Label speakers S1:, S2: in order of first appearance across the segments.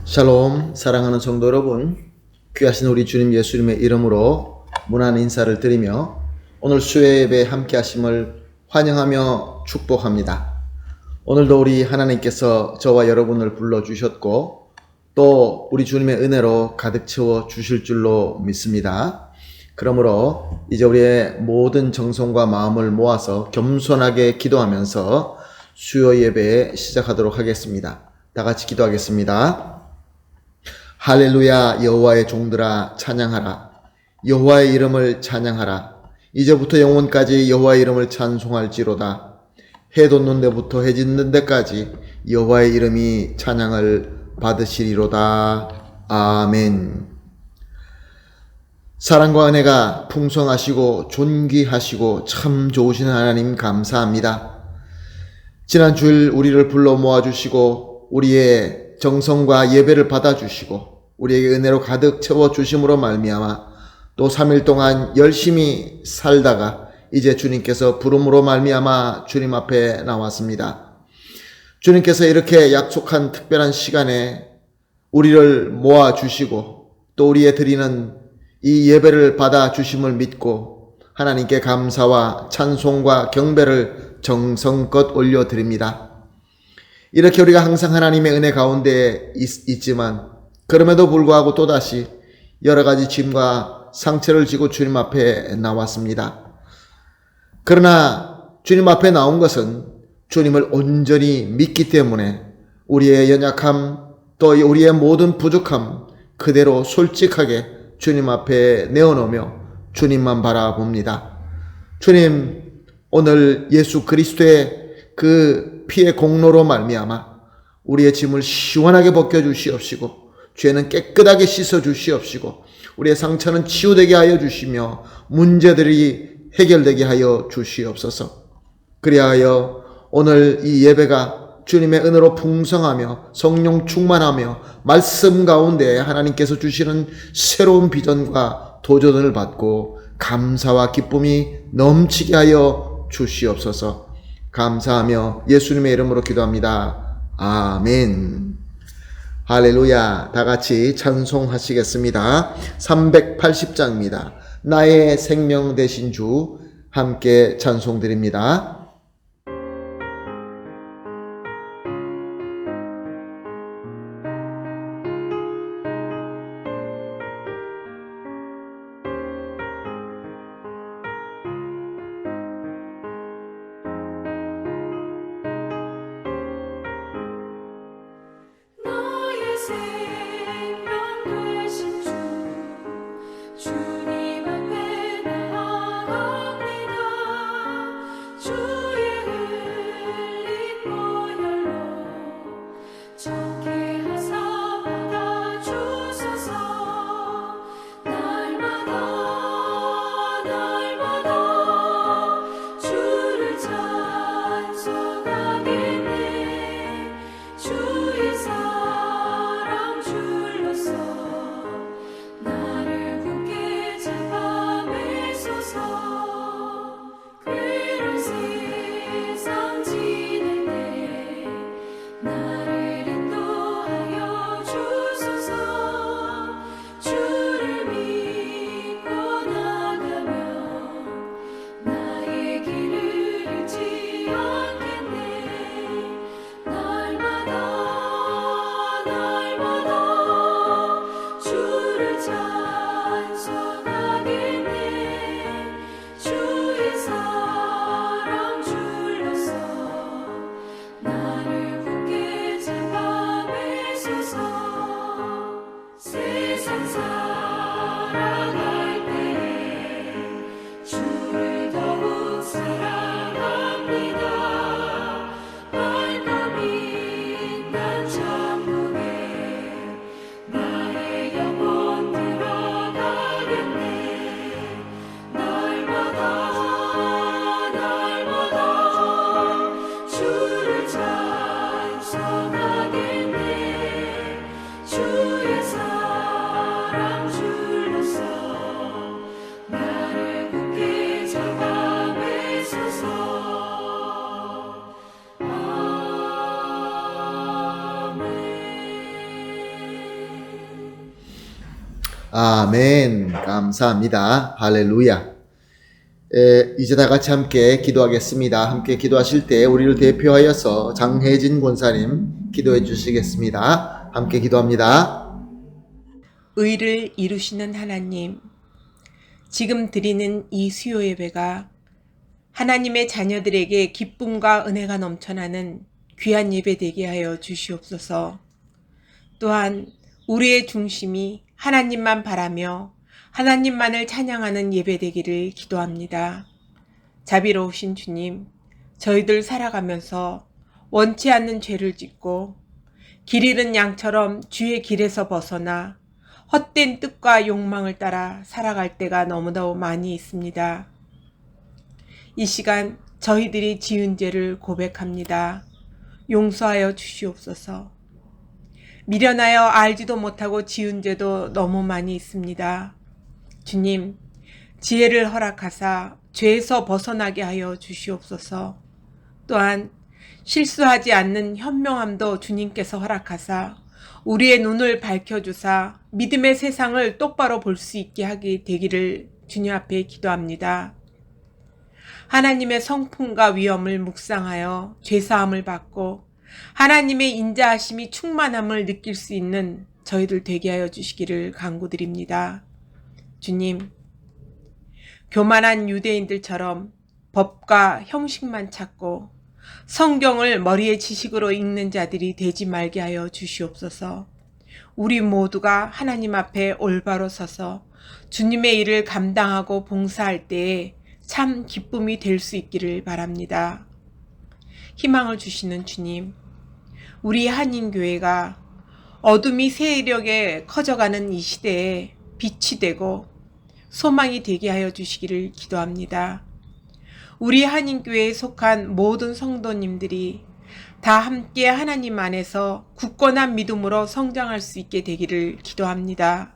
S1: 샬롬, 사랑하는 성도 여러분, 귀하신 우리 주님 예수님의 이름으로 문안 인사를 드리며 오늘 수요 예배에 함께 하심을 환영하며 축복합니다. 오늘도 우리 하나님께서 저와 여러분을 불러주셨고 또 우리 주님의 은혜로 가득 채워 주실 줄로 믿습니다. 그러므로 이제 우리의 모든 정성과 마음을 모아서 겸손하게 기도하면서 수요 예배 시작하도록 하겠습니다. 다 같이 기도하겠습니다. 할렐루야. 여호와의 종들아 찬양하라. 여호와의 이름을 찬양하라. 이제부터 영원까지 여호와의 이름을 찬송할지로다. 해 돋는 데부터 해 짓는 데까지 여호와의 이름이 찬양을 받으시리로다. 아멘. 사랑과 은혜가 풍성하시고 존귀하시고 참 좋으신 하나님 감사합니다. 지난 주일 우리를 불러 모아주시고 우리의 정성과 예배를 받아주시고 우리에게 은혜로 가득 채워주심으로 말미암아 또 3일 동안 열심히 살다가 이제 주님께서 부름으로 말미암아 주님 앞에 나왔습니다. 주님께서 이렇게 약속한 특별한 시간에 우리를 모아주시고 또 우리의 드리는 이 예배를 받아주심을 믿고 하나님께 감사와 찬송과 경배를 정성껏 올려드립니다. 이렇게 우리가 항상 하나님의 은혜 가운데 있지만 그럼에도 불구하고 또다시 여러 가지 짐과 상처를 지고 주님 앞에 나왔습니다. 그러나 주님 앞에 나온 것은 주님을 온전히 믿기 때문에 우리의 연약함 또 우리의 모든 부족함 그대로 솔직하게 주님 앞에 내어놓으며 주님만 바라봅니다. 주님, 오늘 예수 그리스도의 그 피의 공로로 말미암아 우리의 짐을 시원하게 벗겨주시옵시고 죄는 깨끗하게 씻어주시옵시고 우리의 상처는 치유되게 하여 주시며 문제들이 해결되게 하여 주시옵소서. 그리하여 오늘 이 예배가 주님의 은혜로 풍성하며 성령 충만하며 말씀 가운데 하나님께서 주시는 새로운 비전과 도전을 받고 감사와 기쁨이 넘치게 하여 주시옵소서. 감사하며 예수님의 이름으로 기도합니다. 아멘. 할렐루야. 다 같이 찬송하시겠습니다. 380장입니다. 나의 생명 되신 주 함께 찬송드립니다. 아멘. 감사합니다. 할렐루야. 이제 다 같이 함께 기도하겠습니다. 함께 기도하실 때 우리를 대표하여서 장혜진 권사님 기도해 주시겠습니다. 함께 기도합니다.
S2: 의를 이루시는 하나님, 지금 드리는 이 수요 예배가 하나님의 자녀들에게 기쁨과 은혜가 넘쳐나는 귀한 예배 되게 하여 주시옵소서. 또한 우리의 중심이 하나님만 바라며 하나님만을 찬양하는 예배 되기를 기도합니다. 자비로우신 주님, 저희들 살아가면서 원치 않는 죄를 짓고 길 잃은 양처럼 주의 길에서 벗어나 헛된 뜻과 욕망을 따라 살아갈 때가 너무도 많이 있습니다. 이 시간 저희들이 지은 죄를 고백합니다. 용서하여 주시옵소서. 미련하여 알지도 못하고 지은 죄도 너무 많이 있습니다. 주님, 지혜를 허락하사 죄에서 벗어나게 하여 주시옵소서. 또한 실수하지 않는 현명함도 주님께서 허락하사 우리의 눈을 밝혀주사 믿음의 세상을 똑바로 볼 수 있게 하게 되기를 주님 앞에 기도합니다. 하나님의 성품과 위엄을 묵상하여 죄사함을 받고 하나님의 인자하심이 충만함을 느낄 수 있는 저희들 되게 하여 주시기를 간구드립니다. 주님, 교만한 유대인들처럼 법과 형식만 찾고 성경을 머리의 지식으로 읽는 자들이 되지 말게 하여 주시옵소서. 우리 모두가 하나님 앞에 올바로 서서 주님의 일을 감당하고 봉사할 때에 참 기쁨이 될 수 있기를 바랍니다. 희망을 주시는 주님, 우리 한인교회가 어둠이 세력에 커져가는 이 시대에 빛이 되고 소망이 되게 하여 주시기를 기도합니다. 우리 한인교회에 속한 모든 성도님들이 다 함께 하나님 안에서 굳건한 믿음으로 성장할 수 있게 되기를 기도합니다.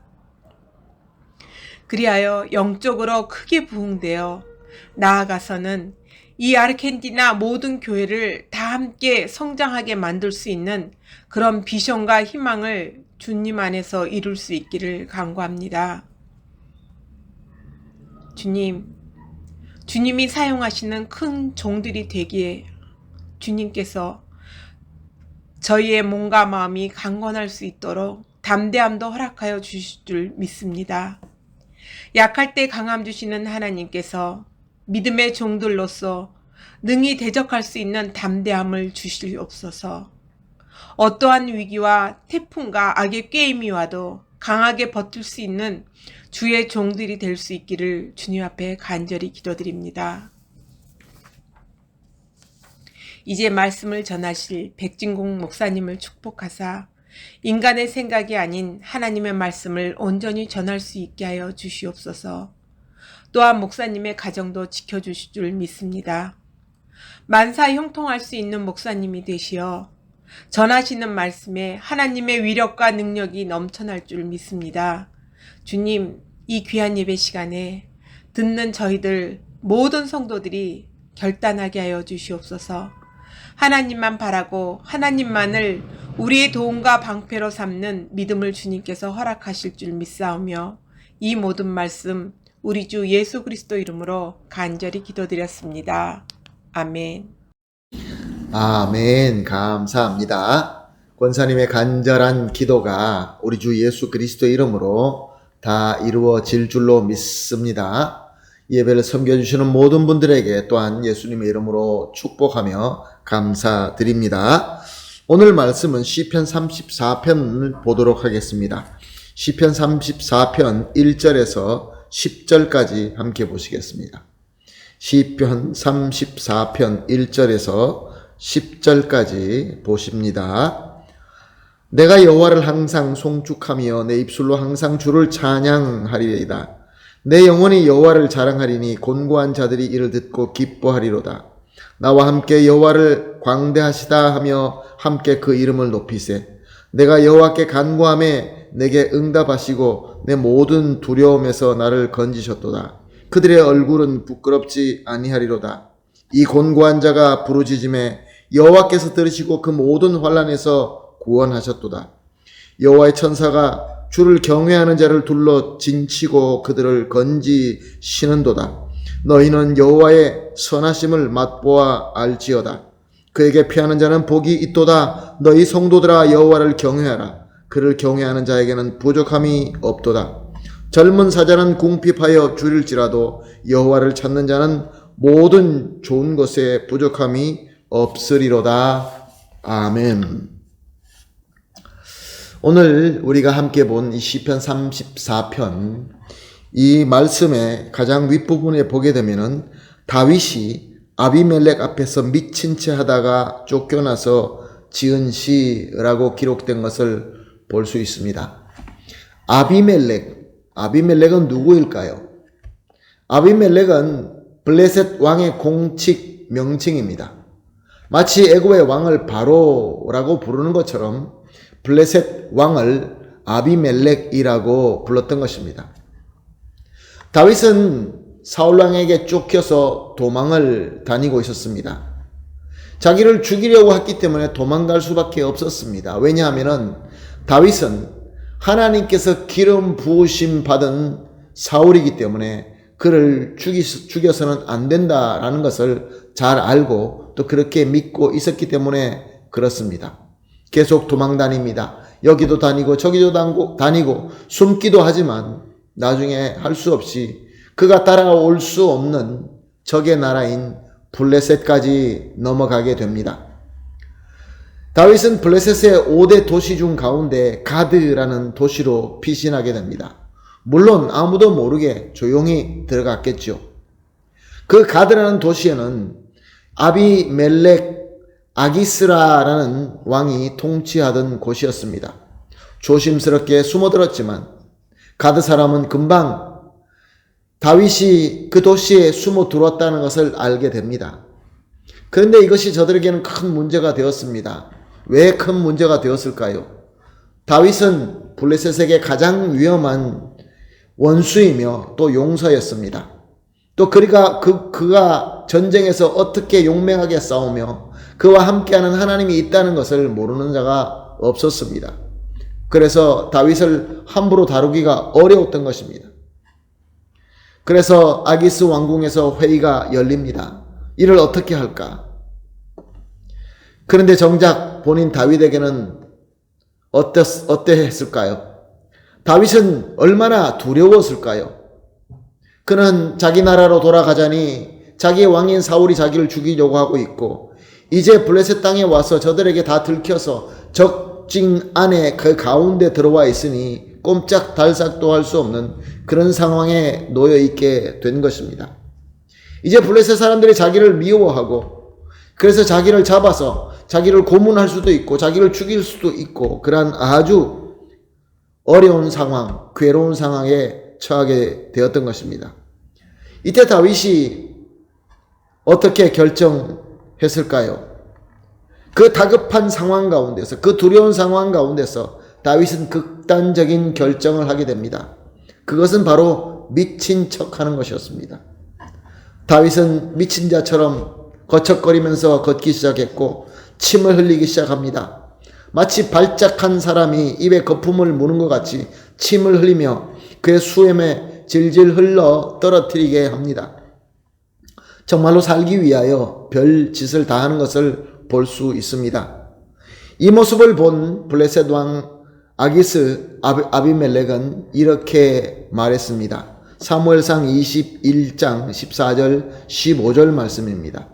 S2: 그리하여 영적으로 크게 부흥되어 나아가서는 이 아르헨티나 모든 교회를 다 함께 성장하게 만들 수 있는 그런 비전과 희망을 주님 안에서 이룰 수 있기를 간구합니다. 주님이 사용하시는 큰 종들이 되기에 주님께서 저희의 몸과 마음이 강건할 수 있도록 담대함도 허락하여 주실 줄 믿습니다. 약할 때 강함 주시는 하나님께서 믿음의 종들로서 능히 대적할 수 있는 담대함을 주시옵소서. 어떠한 위기와 태풍과 악의 꾀임이 와도 강하게 버틸 수 있는 주의 종들이 될 수 있기를 주님 앞에 간절히 기도드립니다. 이제 말씀을 전하실 백진공 목사님을 축복하사 인간의 생각이 아닌 하나님의 말씀을 온전히 전할 수 있게 하여 주시옵소서. 또한 목사님의 가정도 지켜주실 줄 믿습니다. 만사 형통할 수 있는 목사님이 되시어 전하시는 말씀에 하나님의 위력과 능력이 넘쳐날 줄 믿습니다. 주님, 이 귀한 예배 시간에 듣는 저희들 모든 성도들이 결단하게 하여 주시옵소서. 하나님만 바라고 하나님만을 우리의 도움과 방패로 삼는 믿음을 주님께서 허락하실 줄 믿사오며 이 모든 말씀 우리 주 예수 그리스도 이름으로 간절히 기도드렸습니다. 아멘.
S1: 아멘. 감사합니다. 권사님의 간절한 기도가 우리 주 예수 그리스도 이름으로 다 이루어질 줄로 믿습니다. 예배를 섬겨주시는 모든 분들에게 또한 예수님의 이름으로 축복하며 감사드립니다. 오늘 말씀은 시편 34편을 보도록 하겠습니다. 시편 34편 1절에서 10절까지 함께 보시겠습니다. 시편 34편 1절에서 10절까지 보십니다. 내가 여호와를 항상 송축하며 내 입술로 항상 주를 찬양하리이다. 내 영혼이 여호와를 자랑하리니 곤고한 자들이 이를 듣고 기뻐하리로다. 나와 함께 여호와를 광대하시다 하며 함께 그 이름을 높이세. 내가 여호와께 간구하매 내게 응답하시고 내 모든 두려움에서 나를 건지셨도다. 그들의 얼굴은 부끄럽지 아니하리로다. 이 곤고한 자가 부르짖음에 여호와께서 들으시고 그 모든 환난에서 구원하셨도다. 여호와의 천사가 주를 경외하는 자를 둘러 진치고 그들을 건지시는도다. 너희는 여호와의 선하심을 맛보아 알지어다. 그에게 피하는 자는 복이 있도다. 너희 성도들아 여호와를 경외하라. 그를 경외하는 자에게는 부족함이 없도다. 젊은 사자는 궁핍하여 줄일지라도 여호와를 찾는 자는 모든 좋은 것에 부족함이 없으리로다. 아멘. 오늘 우리가 함께 본 이 시편 34편, 이 말씀의 가장 윗부분에 보게 되면은 다윗이 아비멜렉 앞에서 미친 채 하다가 쫓겨나서 지은 시라고 기록된 것을 볼 수 있습니다. 아비멜렉은 누구일까요? 아비멜렉은 블레셋 왕의 공식 명칭입니다. 마치 애굽의 왕을 바로라고 부르는 것처럼 블레셋 왕을 아비멜렉이라고 불렀던 것입니다. 다윗은 사울왕에게 쫓겨서 도망을 다니고 있었습니다. 자기를 죽이려고 했기 때문에 도망갈 수밖에 없었습니다. 왜냐하면 다윗은 하나님께서 기름 부으심 받은 사울이기 때문에 그를 죽여서는 안 된다라는 것을 잘 알고 또 그렇게 믿고 있었기 때문에 그렇습니다. 계속 도망 다닙니다. 여기도 다니고 저기도 다니고 숨기도 하지만 나중에 할 수 없이 그가 따라올 수 없는 적의 나라인 블레셋까지 넘어가게 됩니다. 다윗은 블레셋의 5대 도시 중 가운데 가드라는 도시로 피신하게 됩니다. 물론 아무도 모르게 조용히 들어갔겠죠. 그 가드라는 도시에는 아비멜렉 아기스라라는 왕이 통치하던 곳이었습니다. 조심스럽게 숨어들었지만 가드 사람은 금방 다윗이 그 도시에 숨어 들어왔다는 것을 알게 됩니다. 그런데 이것이 저들에게는 큰 문제가 되었습니다. 왜 큰 문제가 되었을까요? 다윗은 블레셋에게 가장 위험한 원수이며 또 용서였습니다. 또 그가 전쟁에서 어떻게 용맹하게 싸우며 그와 함께하는 하나님이 있다는 것을 모르는 자가 없었습니다. 그래서 다윗을 함부로 다루기가 어려웠던 것입니다. 그래서 아기스 왕궁에서 회의가 열립니다. 이를 어떻게 할까? 그런데 정작 본인 다윗에게는 어떠했을까요? 다윗은 얼마나 두려웠을까요? 그는 자기 나라로 돌아가자니 자기의 왕인 사울이 자기를 죽이려고 하고 있고 이제 블레셋 땅에 와서 저들에게 다 들켜서 적진 안에 그 가운데 들어와 있으니 꼼짝달싹도 할 수 없는 그런 상황에 놓여 있게 된 것입니다. 이제 블레셋 사람들이 자기를 미워하고 그래서 자기를 잡아서 자기를 고문할 수도 있고 자기를 죽일 수도 있고 그러한 아주 어려운 상황, 괴로운 상황에 처하게 되었던 것입니다. 이때 다윗이 어떻게 결정했을까요? 그 다급한 상황 가운데서, 그 두려운 상황 가운데서 다윗은 극단적인 결정을 하게 됩니다. 그것은 바로 미친 척하는 것이었습니다. 다윗은 미친 자처럼 거척거리면서 걷기 시작했고 침을 흘리기 시작합니다. 마치 발작한 사람이 입에 거품을 무는 것 같이 침을 흘리며 그의 수염에 질질 흘러 떨어뜨리게 합니다. 정말로 살기 위하여 별 짓을 다 하는 것을 볼 수 있습니다. 이 모습을 본 블레셋 왕 아기스 아비멜렉은 이렇게 말했습니다. 사무엘상 21장 14절 15절 말씀입니다.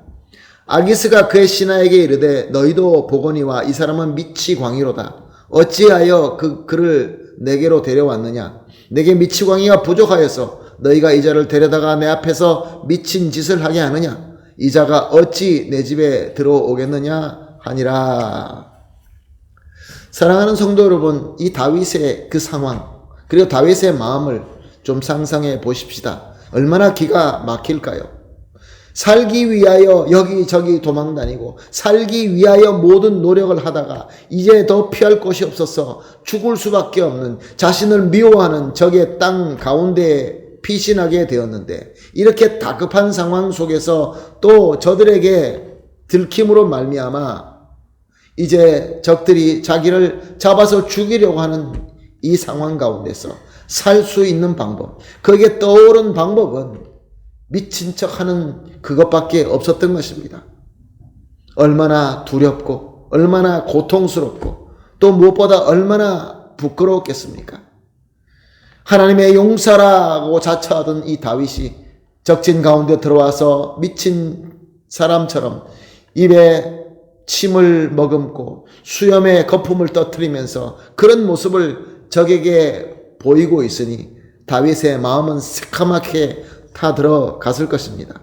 S1: 아기스가 그의 신하에게 이르되 너희도 보거니와 이 사람은 미치광이로다. 어찌하여 그를 내게로 데려왔느냐? 내게 미치광이가 부족하여서 너희가 이 자를 데려다가 내 앞에서 미친 짓을 하게 하느냐? 이 자가 어찌 내 집에 들어오겠느냐 하니라. 사랑하는 성도 여러분, 이 다윗의 그 상황 그리고 다윗의 마음을 좀 상상해 보십시다. 얼마나 기가 막힐까요? 살기 위하여 여기저기 도망다니고 살기 위하여 모든 노력을 하다가 이제 더 피할 곳이 없어서 죽을 수밖에 없는 자신을 미워하는 적의 땅 가운데에 피신하게 되었는데 이렇게 다급한 상황 속에서 또 저들에게 들킴으로 말미암아 이제 적들이 자기를 잡아서 죽이려고 하는 이 상황 가운데서 살 수 있는 방법, 거기에 떠오른 방법은 미친 척하는 그것밖에 없었던 것입니다. 얼마나 두렵고 얼마나 고통스럽고 또 무엇보다 얼마나 부끄러웠겠습니까? 하나님의 용사라고 자처하던 이 다윗이 적진 가운데 들어와서 미친 사람처럼 입에 침을 머금고 수염에 거품을 터뜨리면서 그런 모습을 적에게 보이고 있으니 다윗의 마음은 새카맣게 타들어갔을 것입니다.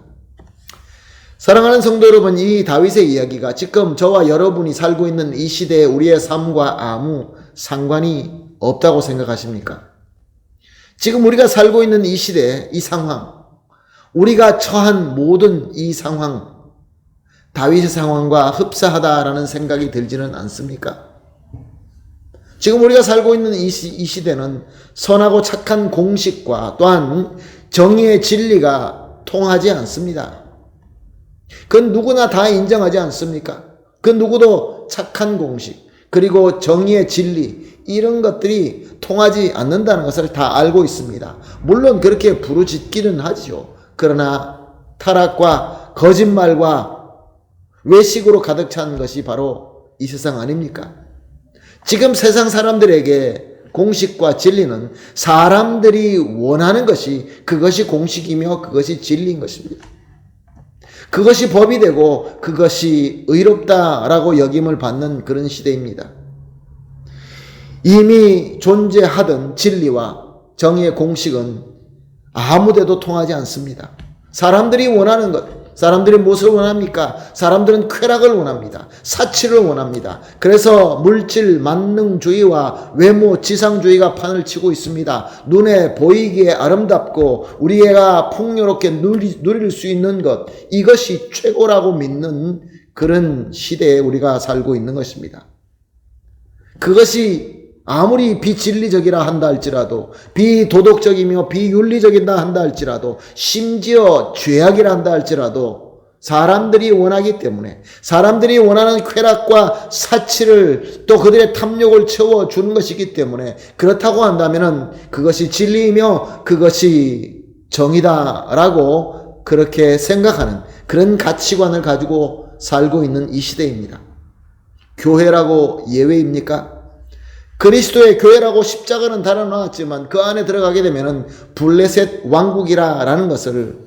S1: 사랑하는 성도 여러분, 이 다윗의 이야기가 지금 저와 여러분이 살고 있는 이 시대에 우리의 삶과 아무 상관이 없다고 생각하십니까? 지금 우리가 살고 있는 이 시대, 이 상황, 우리가 처한 모든 이 상황, 다윗의 상황과 흡사하다라는 생각이 들지는 않습니까? 지금 우리가 살고 있는 이 시대는 선하고 착한 공식과 또한 정의의 진리가 통하지 않습니다. 그건 누구나 다 인정하지 않습니까? 그 누구도 착한 공식, 그리고 정의의 진리, 이런 것들이 통하지 않는다는 것을 다 알고 있습니다. 물론 그렇게 부르짖기는 하지요. 그러나 타락과 거짓말과 외식으로 가득 찬 것이 바로 이 세상 아닙니까? 지금 세상 사람들에게 공식과 진리는 사람들이 원하는 것이 그것이 공식이며 그것이 진리인 것입니다. 그것이 법이 되고 그것이 의롭다라고 여김을 받는 그런 시대입니다. 이미 존재하던 진리와 정의의 공식은 아무데도 통하지 않습니다. 사람들이 원하는 것, 사람들이 무엇을 원합니까? 사람들은 쾌락을 원합니다. 사치를 원합니다. 그래서 물질 만능주의와 외모 지상주의가 판을 치고 있습니다. 눈에 보이기에 아름답고 우리가 풍요롭게 누릴 수 있는 것, 이것이 최고라고 믿는 그런 시대에 우리가 살고 있는 것입니다. 그것이 아무리 비진리적이라 한다 할지라도, 비도덕적이며 비윤리적이다 한다 할지라도, 심지어 죄악이라 한다 할지라도 사람들이 원하기 때문에, 사람들이 원하는 쾌락과 사치를 또 그들의 탐욕을 채워주는 것이기 때문에, 그렇다고 한다면 그것이 진리이며 그것이 정의다라고 그렇게 생각하는 그런 가치관을 가지고 살고 있는 이 시대입니다. 교회라고 예외입니까? 그리스도의 교회라고 십자가는 달아놓았지만 그 안에 들어가게 되면 블레셋 왕국이라는 것을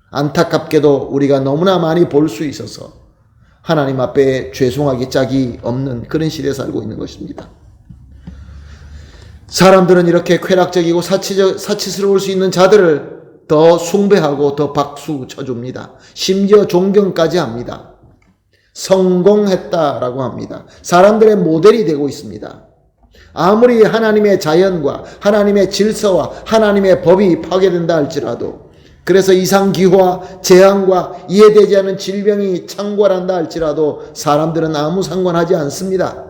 S1: 안타깝게도 우리가 너무나 많이 볼 수 있어서 하나님 앞에 죄송하기 짝이 없는 그런 시대에 살고 있는 것입니다. 사람들은 이렇게 쾌락적이고 사치스러울 수 있는 자들을 더 숭배하고 더 박수 쳐줍니다. 심지어 존경까지 합니다. 성공했다라고 합니다. 사람들의 모델이 되고 있습니다. 아무리 하나님의 자연과 하나님의 질서와 하나님의 법이 파괴된다 할지라도, 그래서 이상기후와 재앙과 이해되지 않은 질병이 창궐한다 할지라도 사람들은 아무 상관하지 않습니다.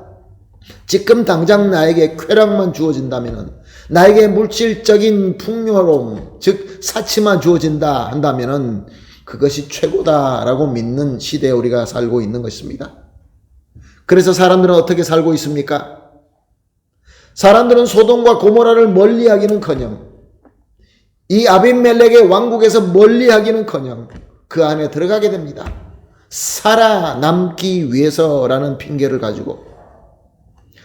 S1: 지금 당장 나에게 쾌락만 주어진다면, 나에게 물질적인 풍요로움, 즉 사치만 주어진다 한다면 그것이 최고다라고 믿는 시대에 우리가 살고 있는 것입니다. 그래서 사람들은 어떻게 살고 있습니까? 사람들은 소돔과 고모라를 멀리하기는커녕, 이 아비멜렉의 왕국에서 멀리하기는커녕 그 안에 들어가게 됩니다. 살아남기 위해서라는 핑계를 가지고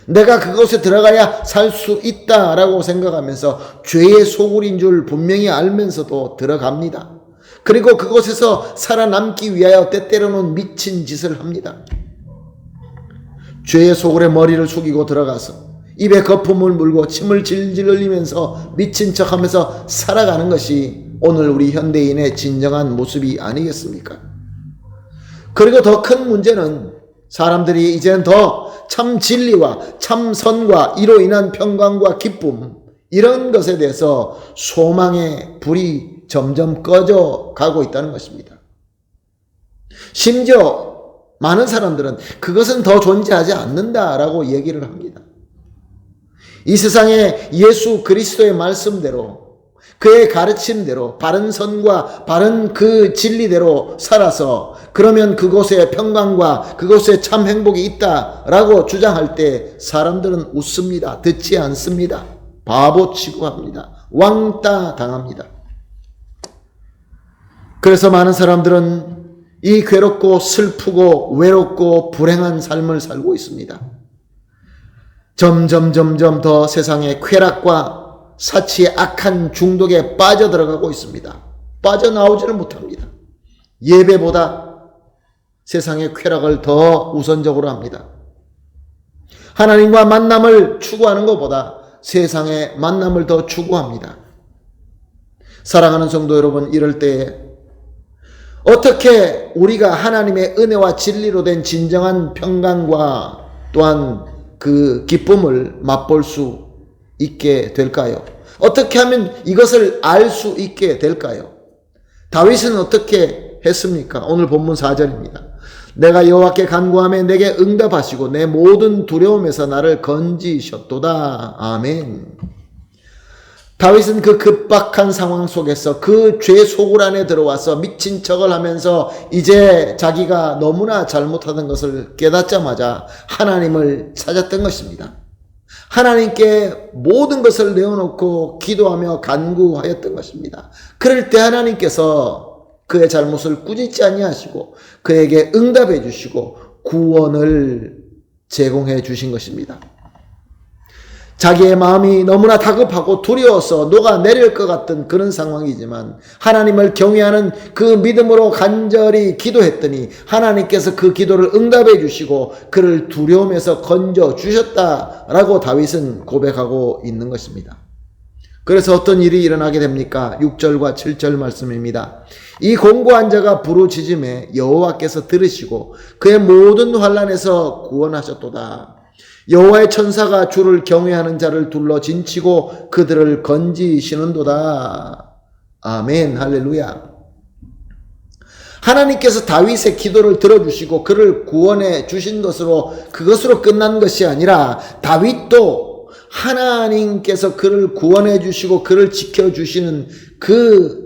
S1: 내가 그곳에 들어가야 살 수 있다라고 생각하면서 죄의 소굴인 줄 분명히 알면서도 들어갑니다. 그리고 그곳에서 살아남기 위하여 때때로는 미친 짓을 합니다. 죄의 소굴에 머리를 숙이고 들어가서 입에 거품을 물고 침을 질질 흘리면서 미친 척하면서 살아가는 것이 오늘 우리 현대인의 진정한 모습이 아니겠습니까? 그리고 더 큰 문제는 사람들이 이제는 더 참 진리와 참 선과 이로 인한 평강과 기쁨, 이런 것에 대해서 소망의 불이 점점 꺼져 가고 있다는 것입니다. 심지어 많은 사람들은 그것은 더 존재하지 않는다라고 얘기를 합니다. 이 세상에 예수 그리스도의 말씀대로, 그의 가르침대로, 바른 선과 바른 그 진리대로 살아서 그러면 그곳에 평강과 그곳에 참 행복이 있다라고 주장할 때 사람들은 웃습니다. 듣지 않습니다. 바보 취급합니다. 왕따 당합니다. 그래서 많은 사람들은 이 괴롭고 슬프고 외롭고 불행한 삶을 살고 있습니다. 점점 더 세상의 쾌락과 사치의 악한 중독에 빠져들어가고 있습니다. 빠져나오지를 못합니다. 예배보다 세상의 쾌락을 더 우선적으로 합니다. 하나님과 만남을 추구하는 것보다 세상의 만남을 더 추구합니다. 사랑하는 성도 여러분, 이럴 때에 어떻게 우리가 하나님의 은혜와 진리로 된 진정한 평강과 또한 그 기쁨을 맛볼 수 있게 될까요? 어떻게 하면 이것을 알 수 있게 될까요? 다윗은 어떻게 했습니까? 오늘 본문 4절입니다. 내가 여호와께 간구하며 내게 응답하시고 내 모든 두려움에서 나를 건지셨도다. 아멘. 다윗은 그 급박한 상황 속에서 그 죄 소굴 안에 들어와서 미친 척을 하면서 이제 자기가 너무나 잘못하던 것을 깨닫자마자 하나님을 찾았던 것입니다. 하나님께 모든 것을 내어놓고 기도하며 간구하였던 것입니다. 그럴 때 하나님께서 그의 잘못을 꾸짖지 아니하시고 그에게 응답해 주시고 구원을 제공해 주신 것입니다. 자기의 마음이 너무나 다급하고 두려워서 녹아내릴 것 같은 그런 상황이지만 하나님을 경외하는 그 믿음으로 간절히 기도했더니 하나님께서 그 기도를 응답해 주시고 그를 두려움에서 건져 주셨다라고 다윗은 고백하고 있는 것입니다. 그래서 어떤 일이 일어나게 됩니까? 6절과 7절 말씀입니다. 이 공고한 자가 부르짖음에 여호와께서 들으시고 그의 모든 환난에서 구원하셨도다. 여호와의 천사가 주를 경외하는 자를 둘러 진치고 그들을 건지시는도다. 아멘. 할렐루야. 하나님께서 다윗의 기도를 들어주시고 그를 구원해 주신 것으로 그것으로 끝난 것이 아니라 다윗도 하나님께서 그를 구원해 주시고 그를 지켜주시는 그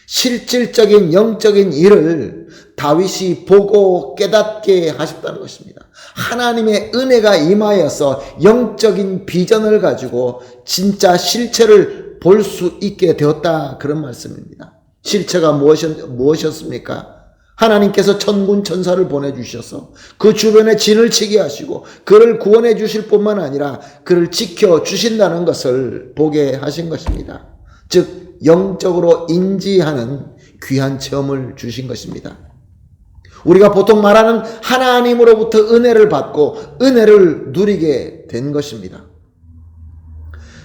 S1: 실질적인 영적인 일을 다윗이 보고 깨닫게 하셨다는 것입니다. 하나님의 은혜가 임하여서 영적인 비전을 가지고 진짜 실체를 볼 수 있게 되었다, 그런 말씀입니다. 실체가 무엇이었습니까? 하나님께서 천군 천사를 보내주셔서 그 주변에 진을 치게 하시고 그를 구원해 주실 뿐만 아니라 그를 지켜주신다는 것을 보게 하신 것입니다. 즉 영적으로 인지하는 귀한 체험을 주신 것입니다. 우리가 보통 말하는 하나님으로부터 은혜를 받고 은혜를 누리게 된 것입니다.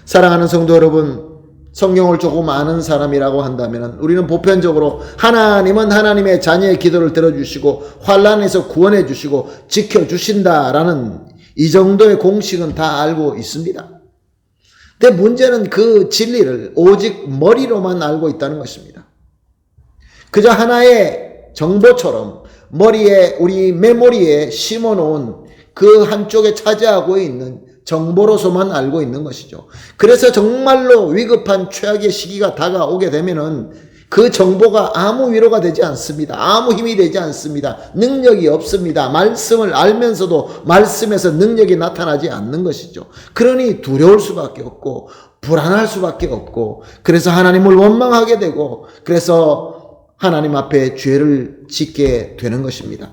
S1: 사랑하는 성도 여러분, 성경을 조금 아는 사람이라고 한다면 우리는 보편적으로 하나님은 하나님의 자녀의 기도를 들어주시고 환난에서 구원해 주시고 지켜주신다라는 이 정도의 공식은 다 알고 있습니다. 근데 문제는 그 진리를 오직 머리로만 알고 있다는 것입니다. 그저 하나의 정보처럼 우리 메모리에 심어놓은 그 한쪽에 차지하고 있는 정보로서만 알고 있는 것이죠. 그래서 정말로 위급한 최악의 시기가 다가오게 되면은 그 정보가 아무 위로가 되지 않습니다. 아무 힘이 되지 않습니다. 능력이 없습니다. 말씀을 알면서도 말씀에서 능력이 나타나지 않는 것이죠. 그러니 두려울 수밖에 없고 불안할 수밖에 없고 그래서 하나님을 원망하게 되고 그래서 하나님 앞에 죄를 짓게 되는 것입니다.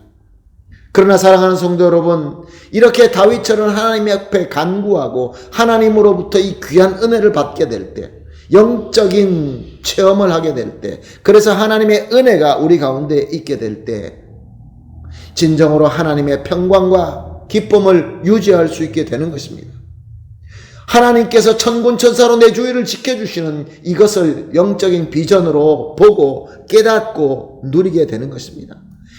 S1: 그러나 사랑하는 성도 여러분, 이렇게 다윗처럼 하나님 앞에 간구하고 하나님으로부터 이 귀한 은혜를 받게 될 때, 영적인 체험을 하게 될 때, 그래서 하나님의 은혜가 우리 가운데 있게 될 때 진정으로 하나님의 평강과 기쁨을 유지할 수 있게 되는 것입니다. 하나님께서 천군 천사로 내 주위를 지켜주시는 이것을 영적인 비전으로 보고 깨닫고 누리게 되는 것입니다.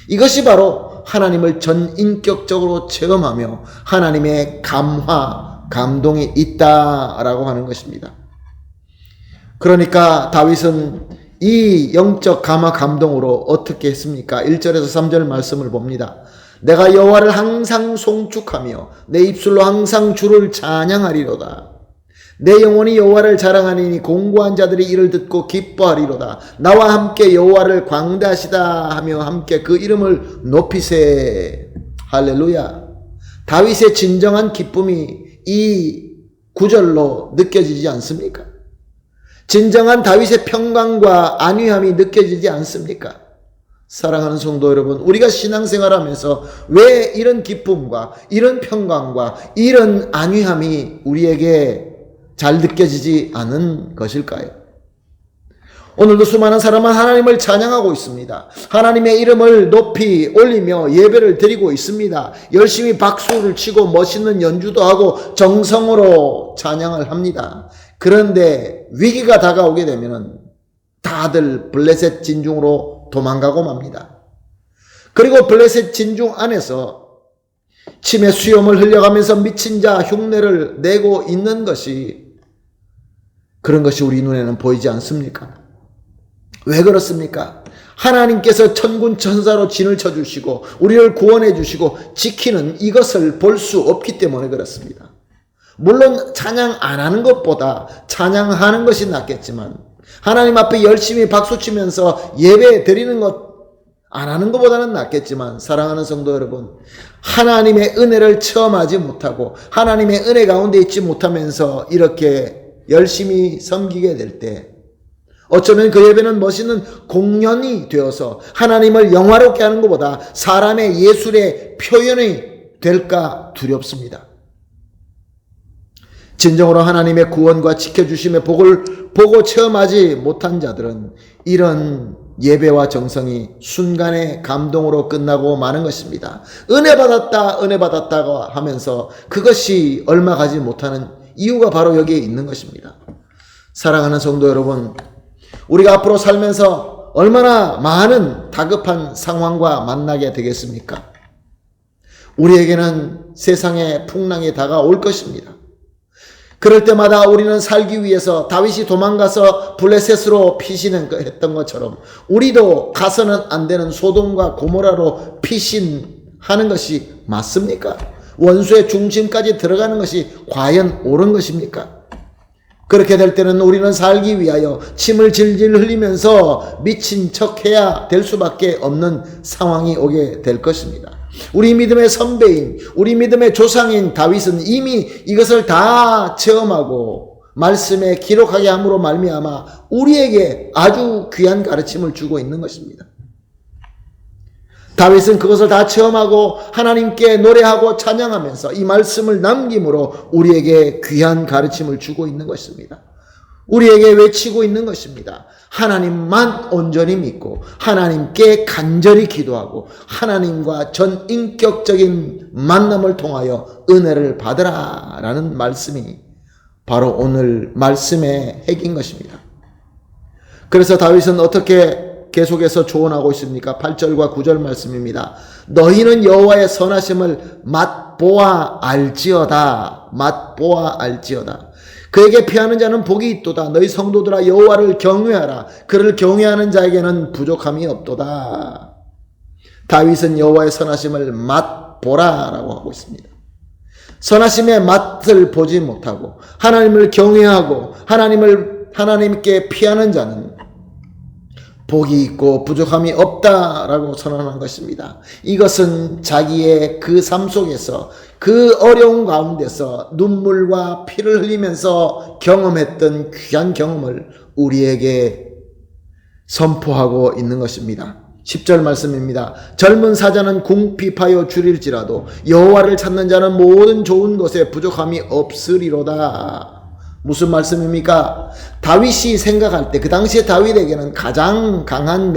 S1: 이것이 바로 하나님을 전인격적으로 체험하며 하나님의 감동이 있다라고 하는 것입니다. 그러니까 다윗은 이 영적 감동으로 어떻게 했습니까? 1절에서 3절 말씀을 봅니다. 내가 여호와를 항상 송축하며 내 입술로 항상 주를 찬양하리로다. 내 영혼이 여호와를 자랑하니 공고한 자들이 이를 듣고 기뻐하리로다. 나와 함께 여호와를 광대하시다 하며 함께 그 이름을 높이세. 할렐루야. 다윗의 진정한 기쁨이 이 구절로 느껴지지 않습니까? 진정한 다윗의 평강과 안위함이 느껴지지 않습니까? 사랑하는 성도 여러분, 우리가 신앙생활하면서 왜 이런 기쁨과 이런 평강과 이런 안위함이 우리에게 잘 느껴지지 않은 것일까요? 오늘도 수많은 사람은 하나님을 찬양하고 있습니다. 하나님의 이름을 높이 올리며 예배를 드리고 있습니다. 열심히 박수를 치고 멋있는 연주도 하고 정성으로 찬양을 합니다. 그런데 위기가 다가오게 되면 다들 블레셋 진중으로 도망가고 맙니다. 그리고 블레셋 진중 안에서 침의 수염을 흘려가면서 미친 자 흉내를 내고 있는 것이, 그런 것이 우리 눈에는 보이지 않습니까? 왜 그렇습니까? 하나님께서 천군 천사로 진을 쳐주시고 우리를 구원해 주시고 지키는 이것을 볼 수 없기 때문에 그렇습니다. 물론 찬양 안 하는 것보다 찬양하는 것이 낫겠지만, 하나님 앞에 열심히 박수치면서 예배 드리는 것 안 하는 것보다는 낫겠지만, 사랑하는 성도 여러분, 하나님의 은혜를 체험하지 못하고 하나님의 은혜 가운데 있지 못하면서 이렇게 열심히 섬기게 될 때 어쩌면 그 예배는 멋있는 공연이 되어서 하나님을 영화롭게 하는 것보다 사람의 예술의 표현이 될까 두렵습니다. 진정으로 하나님의 구원과 지켜주심의 복을 보고 체험하지 못한 자들은 이런 예배와 정성이 순간의 감동으로 끝나고 마는 것입니다. 은혜 받았다고 하면서 그것이 얼마 가지 못하는 이유가 바로 여기에 있는 것입니다. 사랑하는 성도 여러분, 우리가 앞으로 살면서 얼마나 많은 다급한 상황과 만나게 되겠습니까? 우리에게는 세상의 풍랑이 다가올 것입니다. 그럴 때마다 우리는 살기 위해서 다윗이 도망가서 블레셋으로 피신했던 것처럼 우리도 가서는 안 되는 소돔과 고모라로 피신하는 것이 맞습니까? 원수의 중심까지 들어가는 것이 과연 옳은 것입니까? 그렇게 될 때는 우리는 살기 위하여 침을 질질 흘리면서 미친 척해야 될 수밖에 없는 상황이 오게 될 것입니다. 우리 믿음의 선배인, 우리 믿음의 조상인 다윗은 이미 이것을 다 체험하고 말씀에 기록하게 함으로 말미암아 우리에게 아주 귀한 가르침을 주고 있는 것입니다. 다윗은 그것을 다 체험하고 하나님께 노래하고 찬양하면서 이 말씀을 남김으로 우리에게 귀한 가르침을 주고 있는 것입니다. 우리에게 외치고 있는 것입니다. 하나님만 온전히 믿고 하나님께 간절히 기도하고 하나님과 전인격적인 만남을 통하여 은혜를 받으라 라는 말씀이 바로 오늘 말씀의 핵인 것입니다. 그래서 다윗은 어떻게 계속해서 조언하고 있습니까? 8절과 9절 말씀입니다. 너희는 여호와의 선하심을 맛보아 알지어다. 맛보아 알지어다. 그에게 피하는 자는 복이 있도다. 너희 성도들아 여호와를 경외하라. 그를 경외하는 자에게는 부족함이 없도다. 다윗은 여호와의 선하심을 맛보라 라고 하고 있습니다. 선하심의 맛을 보지 못하고 하나님을 경외하고 하나님께 피하는 자는 복이 있고 부족함이 없다라고 선언한 것입니다. 이것은 자기의 그 삶 속에서 그 어려운 가운데서 눈물과 피를 흘리면서 경험했던 귀한 경험을 우리에게 선포하고 있는 것입니다. 10절 말씀입니다. 젊은 사자는 궁핍하여 줄일지라도 여호와를 찾는 자는 모든 좋은 것에 부족함이 없으리로다. 무슨 말씀입니까? 다윗이 생각할 때 그 당시에 다윗에게는 가장 강한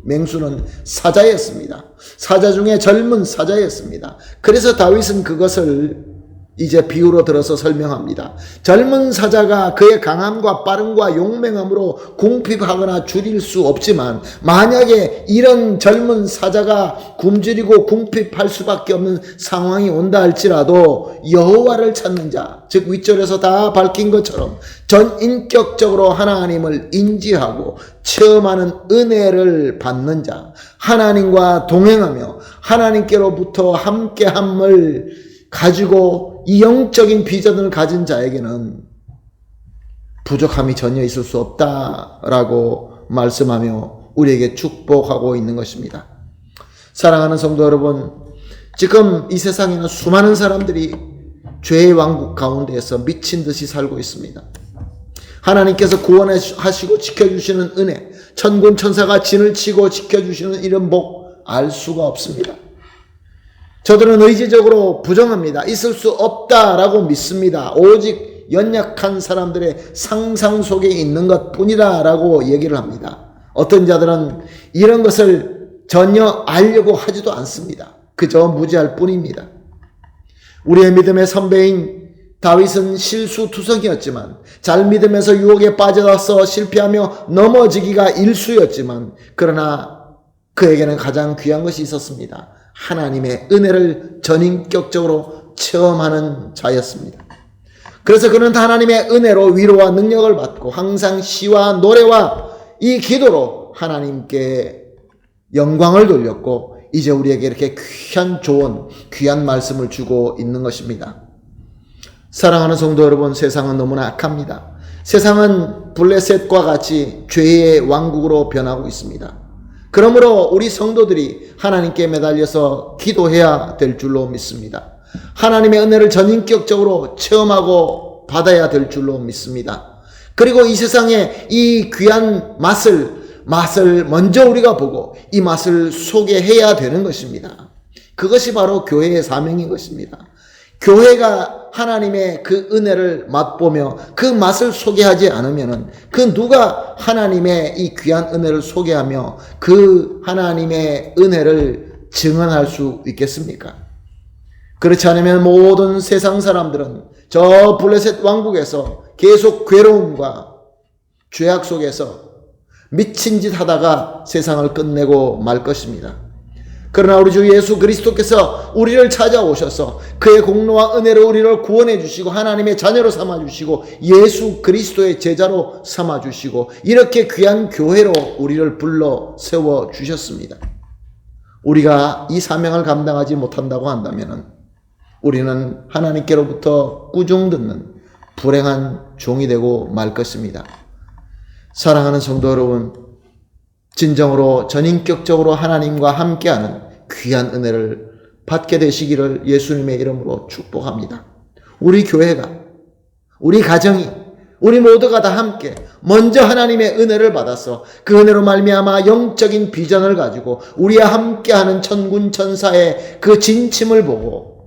S1: 맹수는 사자였습니다. 사자 중에 젊은 사자였습니다. 그래서 다윗은 그것을 이제 비유로 들어서 설명합니다. 젊은 사자가 그의 강함과 빠름과 용맹함으로 궁핍하거나 줄일 수 없지만 만약에 이런 젊은 사자가 굶주리고 궁핍할 수밖에 없는 상황이 온다 할지라도 여호와를 찾는 자, 즉 윗절에서 다 밝힌 것처럼 전인격적으로 하나님을 인지하고 체험하는 은혜를 받는 자, 하나님과 동행하며 하나님께로부터 함께함을 가지고 이 영적인 비전을 가진 자에게는 부족함이 전혀 있을 수 없다라고 말씀하며 우리에게 축복하고 있는 것입니다. 사랑하는 성도 여러분, 지금 이 세상에는 수많은 사람들이 죄의 왕국 가운데에서 미친 듯이 살고 있습니다. 하나님께서 구원하시고 지켜주시는 은혜, 천군 천사가 진을 치고 지켜주시는 이런 복 알 수가 없습니다. 저들은 의지적으로 부정합니다. 있을 수 없다라고 믿습니다. 오직 연약한 사람들의 상상 속에 있는 것 뿐이라고 얘기를 합니다. 어떤 자들은 이런 것을 전혀 알려고 하지도 않습니다. 그저 무지할 뿐입니다. 우리의 믿음의 선배인 다윗은 실수투성이었지만, 잘 믿으면서 유혹에 빠져서 실패하며 넘어지기가 일쑤였지만, 그러나 그에게는 가장 귀한 것이 있었습니다. 하나님의 은혜를 전인격적으로 체험하는 자였습니다. 그래서 그는 하나님의 은혜로 위로와 능력을 받고 항상 시와 노래와 이 기도로 하나님께 영광을 돌렸고, 이제 우리에게 이렇게 귀한 조언, 귀한 말씀을 주고 있는 것입니다. 사랑하는 성도 여러분, 세상은 너무나 악합니다. 세상은 블레셋과 같이 죄의 왕국으로 변하고 있습니다. 그러므로 우리 성도들이 하나님께 매달려서 기도해야 될 줄로 믿습니다. 하나님의 은혜를 전인격적으로 체험하고 받아야 될 줄로 믿습니다. 그리고 이 세상에 이 귀한 맛을 먼저 우리가 보고 이 맛을 소개해야 되는 것입니다. 그것이 바로 교회의 사명인 것입니다. 교회가 하나님의 그 은혜를 맛보며 그 맛을 소개하지 않으면 그 누가 하나님의 이 귀한 은혜를 소개하며 그 하나님의 은혜를 증언할 수 있겠습니까? 그렇지 않으면 모든 세상 사람들은 저 블레셋 왕국에서 계속 괴로움과 죄악 속에서 미친 짓 하다가 세상을 끝내고 말 것입니다. 그러나 우리 주 예수 그리스도께서 우리를 찾아오셔서 그의 공로와 은혜로 우리를 구원해 주시고 하나님의 자녀로 삼아 주시고 예수 그리스도의 제자로 삼아 주시고 이렇게 귀한 교회로 우리를 불러 세워 주셨습니다. 우리가 이 사명을 감당하지 못한다고 한다면 우리는 하나님께로부터 꾸중 듣는 불행한 종이 되고 말 것입니다. 사랑하는 성도 여러분, 진정으로 전인격적으로 하나님과 함께하는 귀한 은혜를 받게 되시기를 예수님의 이름으로 축복합니다. 우리 교회가, 우리 가정이, 우리 모두가 다 함께 먼저 하나님의 은혜를 받아서 그 은혜로 말미암아 영적인 비전을 가지고 우리와 함께하는 천군 천사의 그 진침을 보고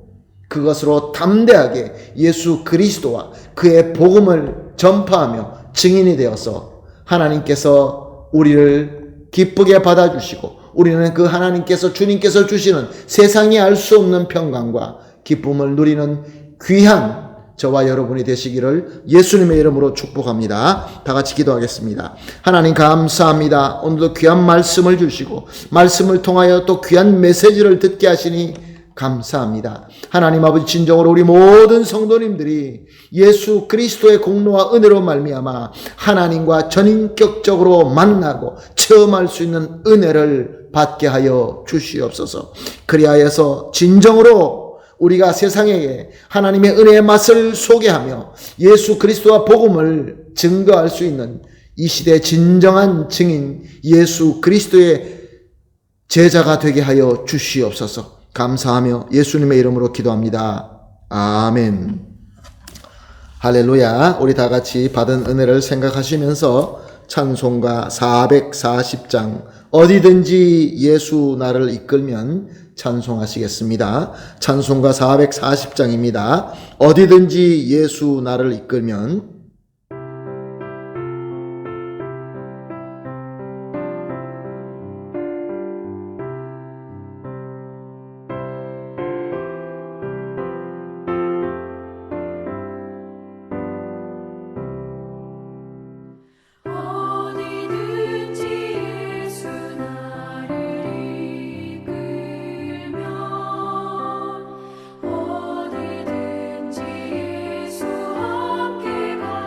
S1: 그것으로 담대하게 예수 그리스도와 그의 복음을 전파하며 증인이 되어서 하나님께서 우리를 기쁘게 받아주시고 우리는 그 하나님께서 주님께서 주시는 세상이 알 수 없는 평강과 기쁨을 누리는 귀한 저와 여러분이 되시기를 예수님의 이름으로 축복합니다. 다 같이 기도하겠습니다. 하나님 감사합니다. 오늘도 귀한 말씀을 주시고 말씀을 통하여 또 귀한 메시지를 듣게 하시니 감사합니다. 하나님 아버지, 진정으로 우리 모든 성도님들이 예수 그리스도의 공로와 은혜로 말미암아 하나님과 전인격적으로 만나고 체험할 수 있는 은혜를 받게 하여 주시옵소서. 그리하여서 진정으로 우리가 세상에게 하나님의 은혜의 맛을 소개하며 예수 그리스도와 복음을 증거할 수 있는 이 시대의 진정한 증인 예수 그리스도의 제자가 되게 하여 주시옵소서. 감사하며 예수님의 이름으로 기도합니다. 아멘. 할렐루야. 우리 다 같이 받은 은혜를 생각하시면서 찬송가 440장 어디든지 예수 나를 이끌면 찬송하시겠습니다. 찬송가 440장입니다. 어디든지 예수 나를 이끌면.
S3: 어디든지 예수 함께 가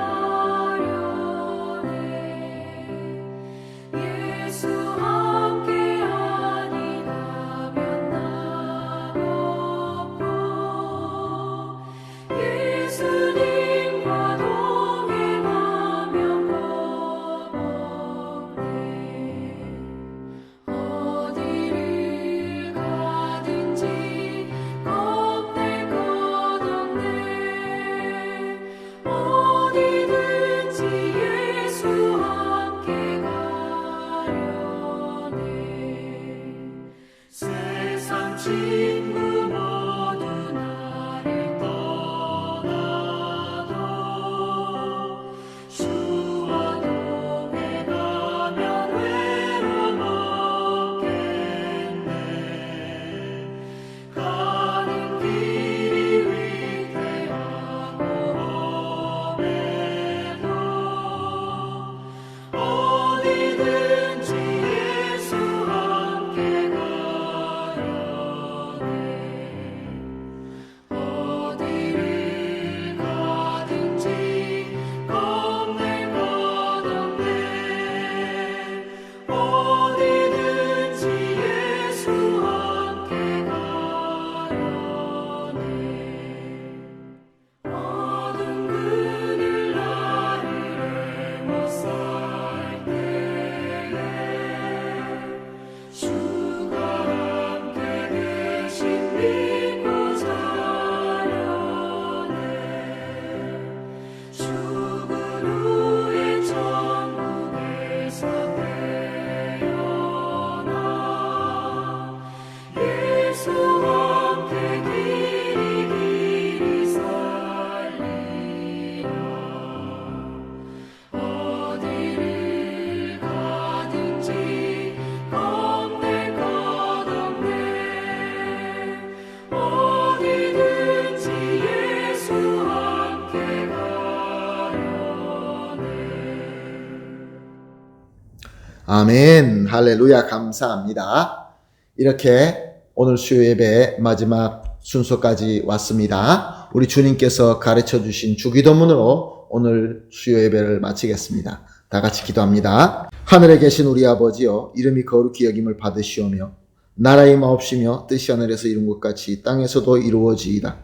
S1: 아멘. 할렐루야. 감사합니다. 이렇게 오늘 수요 예배 마지막 순서까지 왔습니다. 우리 주님께서 가르쳐 주신 주기도문으로 오늘 수요 예배를 마치겠습니다. 다 같이 기도합니다. 하늘에 계신 우리 아버지여, 이름이 거룩히 여김을 받으시오며 나라의 마옵시며 뜻이 하늘에서 이룬 것 같이 땅에서도 이루어지이다.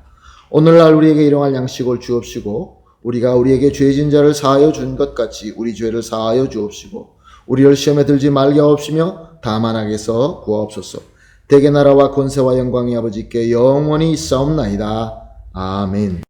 S1: 오늘날 우리에게 일용할 양식을 주옵시고 우리가 우리에게 죄진 자를 사하여 준 것 같이 우리 죄를 사하여 주옵시고 우리를 시험에 들지 말게 하옵시며 다만 악에서 구하옵소서. 대개 나라와 권세와 영광이 아버지께 영원히 있사옵나이다. 아멘.